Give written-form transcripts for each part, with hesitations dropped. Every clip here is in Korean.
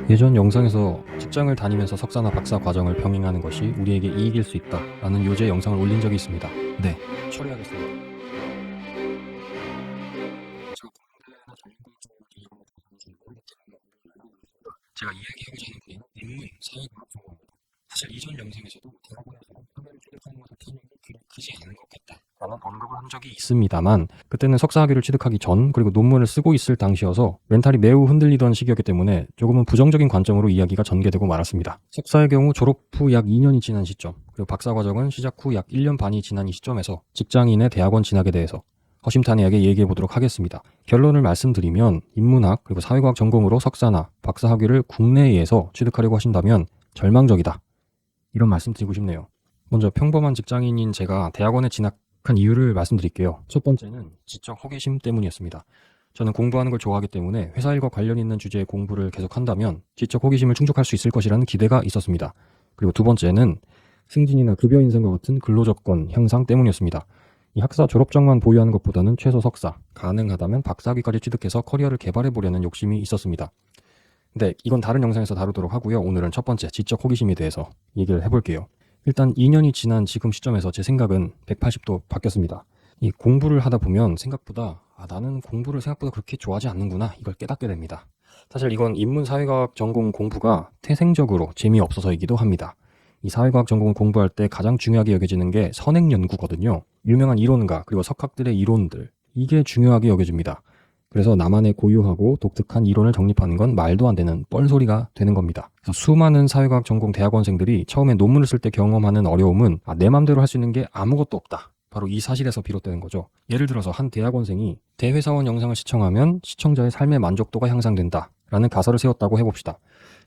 예전 영상에서 직장을 다니면서 석사나 박사 과정을 병행하는 것이 우리에게 이익일 수 있다 라는 요지의 영상을 올린 적이 있습니다. 네, 처리하겠습니다. 제가 공대나 전공적으로 이용을 하는지 모르겠지만 제가 이야기하고자 하는 분야는 인문, 사회과학 전공입니다. 사실 이전 영상에서도 대학원에서 학위를 취득하는 것의 타격이 그리 크지 않은 것 같다 라는 언급을 한 적이 있습니다만, 그때는 석사 학위를 취득하기 전 그리고 논문을 쓰고 있을 당시여서 멘탈이 매우 흔들리던 시기였기 때문에 조금은 부정적인 관점으로 이야기가 전개되고 말았습니다. 석사의 경우 졸업 후 약 2년이 지난 시점, 그리고 박사 과정은 시작 후 약 1년 반이 지난 이 시점에서 직장인의 대학원 진학에 대해서 허심탄회하게 얘기해 보도록 하겠습니다. 결론을 말씀드리면 인문학 그리고 사회과학 전공으로 석사나 박사 학위를 국내에서 취득하려고 하신다면 절망적이다, 이런 말씀 드리고 싶네요. 먼저 평범한 직장인인 제가 대학원에 진학한 이유를 말씀드릴게요. 첫 번째는 지적 호기심 때문이었습니다. 저는 공부하는 걸 좋아하기 때문에 회사 일과 관련 있는 주제의 공부를 계속한다면 지적 호기심을 충족할 수 있을 것이라는 기대가 있었습니다. 그리고 두 번째는 승진이나 급여 인상과 같은 근로조건 향상 때문이었습니다. 이 학사 졸업장만 보유하는 것보다는 최소 석사, 가능하다면 박사학위까지 취득해서 커리어를 개발해보려는 욕심이 있었습니다. 근데 이건 다른 영상에서 다루도록 하고요. 오늘은 첫 번째 지적 호기심에 대해서 얘기를 해볼게요. 일단 2년이 지난 지금 시점에서 제 생각은 180도 바뀌었습니다. 이 공부를 하다 보면 생각보다 나는 공부를 생각보다 그렇게 좋아하지 않는구나, 이걸 깨닫게 됩니다. 사실 이건 인문사회과학 전공 공부가 태생적으로 재미없어서이기도 합니다. 이 사회과학 전공을 공부할 때 가장 중요하게 여겨지는 게 선행연구거든요. 유명한 이론가 그리고 석학들의 이론들, 이게 중요하게 여겨집니다. 그래서 나만의 고유하고 독특한 이론을 정립하는 건 말도 안 되는 뻘소리가 되는 겁니다. 그래서 수많은 사회과학 전공 대학원생들이 처음에 논문을 쓸 때 경험하는 어려움은 내 맘대로 할 수 있는 게 아무것도 없다, 바로 이 사실에서 비롯되는 거죠. 예를 들어서 한 대학원생이 대회사원 영상을 시청하면 시청자의 삶의 만족도가 향상된다 라는 가설을 세웠다고 해봅시다.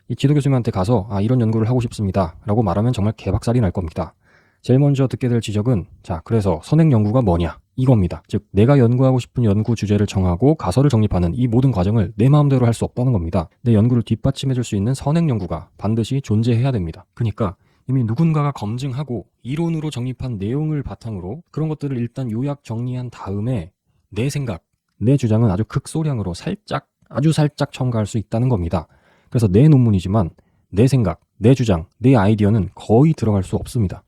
이 지도 교수님한테 가서 이런 연구를 하고 싶습니다 라고 말하면 정말 개박살이 날 겁니다. 제일 먼저 듣게 될 지적은 그래서 선행 연구가 뭐냐, 이겁니다. 즉 내가 연구하고 싶은 연구 주제를 정하고 가설을 정립하는 이 모든 과정을 내 마음대로 할 수 없다는 겁니다. 내 연구를 뒷받침해 줄 수 있는 선행 연구가 반드시 존재해야 됩니다. 그러니까 이미 누군가가 검증하고 이론으로 정립한 내용을 바탕으로 그런 것들을 일단 요약 정리한 다음에 내 생각, 내 주장은 아주 극소량으로 아주 살짝 첨가할 수 있다는 겁니다. 그래서 내 논문이지만 내 생각, 내 주장, 내 아이디어는 거의 들어갈 수 없습니다.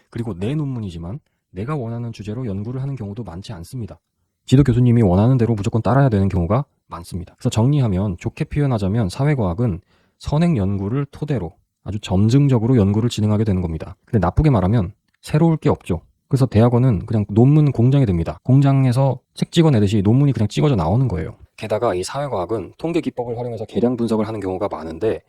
그리고 내 논문이지만 내가 원하는 주제로 연구를 하는 경우도 많지 않습니다. 지도 교수님이 원하는 대로 무조건 따라야 되는 경우가 많습니다. 그래서 정리하면, 좋게 표현하자면 사회과학은 선행 연구를 토대로 아주 점증적으로 연구를 진행하게 되는 겁니다. 근데 나쁘게 말하면 새로울 게 없죠. 그래서 대학원은 그냥 논문 공장이 됩니다. 공장에서 책 찍어내듯이 논문이 그냥 찍어져 나오는 거예요. 게다가 이 사회과학은 통계 기법을 활용해서 계량 분석을 하는 경우가 많은데,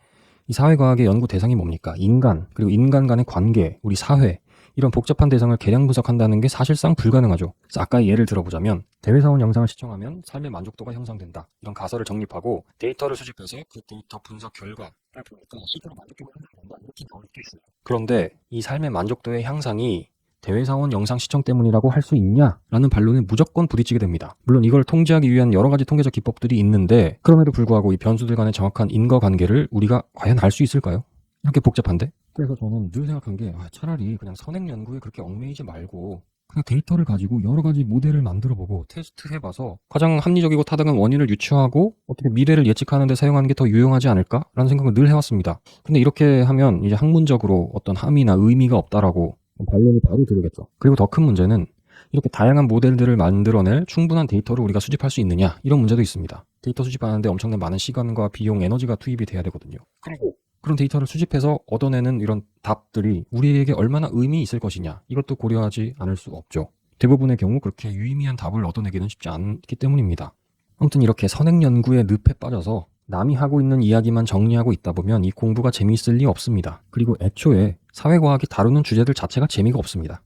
이 사회과학의 연구 대상이 뭡니까? 인간, 그리고 인간 간의 관계, 우리 사회, 이런 복잡한 대상을 계량 분석한다는 게 사실상 불가능하죠. 그래서 아까의 예를 들어보자면 대회사원 영상을 시청하면 삶의 만족도가 향상된다, 이런 가설을 정립하고 데이터를 수집해서 그 데이터 분석 결과를 보니까 실제로 만족도가 향상된다, 이렇게 나올 수 있어요. 그런데 이 삶의 만족도의 향상이 대회사원 영상 시청 때문이라고 할 수 있냐라는 반론에 무조건 부딪히게 됩니다. 물론 이걸 통제하기 위한 여러 가지 통계적 기법들이 있는데, 그럼에도 불구하고 이 변수들 간의 정확한 인과관계를 우리가 과연 알 수 있을까요? 이렇게 복잡한데? 그래서 저는 늘 생각한 게 차라리 그냥 선행 연구에 그렇게 얽매이지 말고 그냥 데이터를 가지고 여러 가지 모델을 만들어보고 테스트해봐서 가장 합리적이고 타당한 원인을 유추하고 어떻게 미래를 예측하는 데 사용하는 게 더 유용하지 않을까라는 생각을 늘 해왔습니다. 근데 이렇게 하면 이제 학문적으로 어떤 함의나 의미가 없다라고 반론이 바로 들어오겠죠. 그리고 더 큰 문제는 이렇게 다양한 모델들을 만들어낼 충분한 데이터를 우리가 수집할 수 있느냐, 이런 문제도 있습니다. 데이터 수집하는데 엄청난 많은 시간과 비용, 에너지가 투입이 돼야 되거든요. 그리고 그런 데이터를 수집해서 얻어내는 이런 답들이 우리에게 얼마나 의미 있을 것이냐, 이것도 고려하지 않을 수 없죠. 대부분의 경우 그렇게 유의미한 답을 얻어내기는 쉽지 않기 때문입니다. 아무튼 이렇게 선행 연구의 늪에 빠져서 남이 하고 있는 이야기만 정리하고 있다 보면 이 공부가 재미있을 리 없습니다. 그리고 애초에 사회과학이 다루는 주제들 자체가 재미가 없습니다.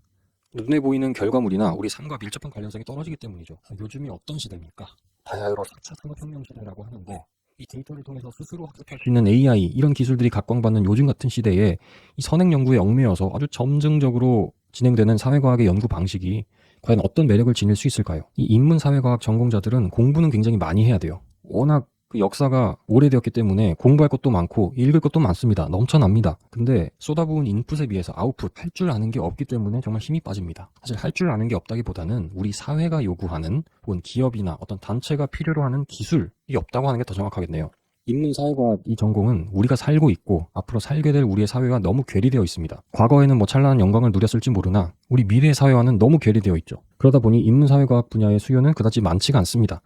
눈에 보이는 결과물이나 우리 삶과 밀접한 관련성이 떨어지기 때문이죠. 요즘이 어떤 시대입니까? 바야흐로 4차 산업혁명 시대라고 하는데, 이 데이터를 통해서 스스로 학습할 수 있는 AI, 이런 기술들이 각광받는 요즘 같은 시대에 이 선행 연구에 얽매여서 아주 점증적으로 진행되는 사회과학의 연구 방식이 과연 어떤 매력을 지닐 수 있을까요? 이 인문사회과학 전공자들은 공부는 굉장히 많이 해야 돼요. 워낙 그 역사가 오래되었기 때문에 공부할 것도 많고 읽을 것도 많습니다. 넘쳐납니다. 근데 쏟아부은 인풋에 비해서 아웃풋, 할 줄 아는 게 없기 때문에 정말 힘이 빠집니다. 사실 할 줄 아는 게 없다기보다는 우리 사회가 요구하는, 혹은 기업이나 어떤 단체가 필요로 하는 기술이 없다고 하는 게 더 정확하겠네요. 인문사회과학 이 전공은 우리가 살고 있고 앞으로 살게 될 우리의 사회와 너무 괴리되어 있습니다. 과거에는 뭐 찬란한 영광을 누렸을지 모르나 우리 미래의 사회와는 너무 괴리되어 있죠. 그러다 보니 인문사회과학 분야의 수요는 그다지 많지가 않습니다.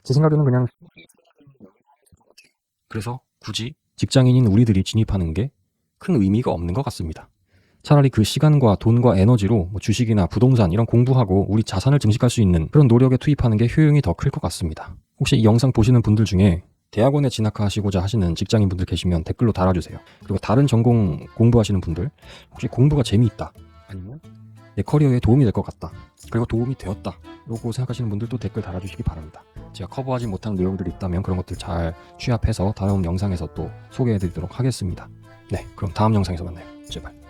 제 생각에는 그냥 그래서 굳이 직장인인 우리들이 진입하는 게 큰 의미가 없는 것 같습니다. 차라리 그 시간과 돈과 에너지로 뭐 주식이나 부동산 이런 공부하고 우리 자산을 증식할 수 있는 그런 노력에 투입하는 게 효용이 더 클 것 같습니다. 혹시 이 영상 보시는 분들 중에 대학원에 진학하시고자 하시는 직장인분들 계시면 댓글로 달아주세요. 그리고 다른 전공 공부하시는 분들 혹시 공부가 재미있다 아니면 내 커리어에 도움이 될 것 같다 그리고 도움이 되었다 라고 생각하시는 분들도 댓글 달아주시기 바랍니다. 제가 커버하지 못한 내용들이 있다면 그런 것들 잘 취합해서 다음 영상에서 또 소개해드리도록 하겠습니다. 네, 그럼 다음 영상에서 만나요. 제발.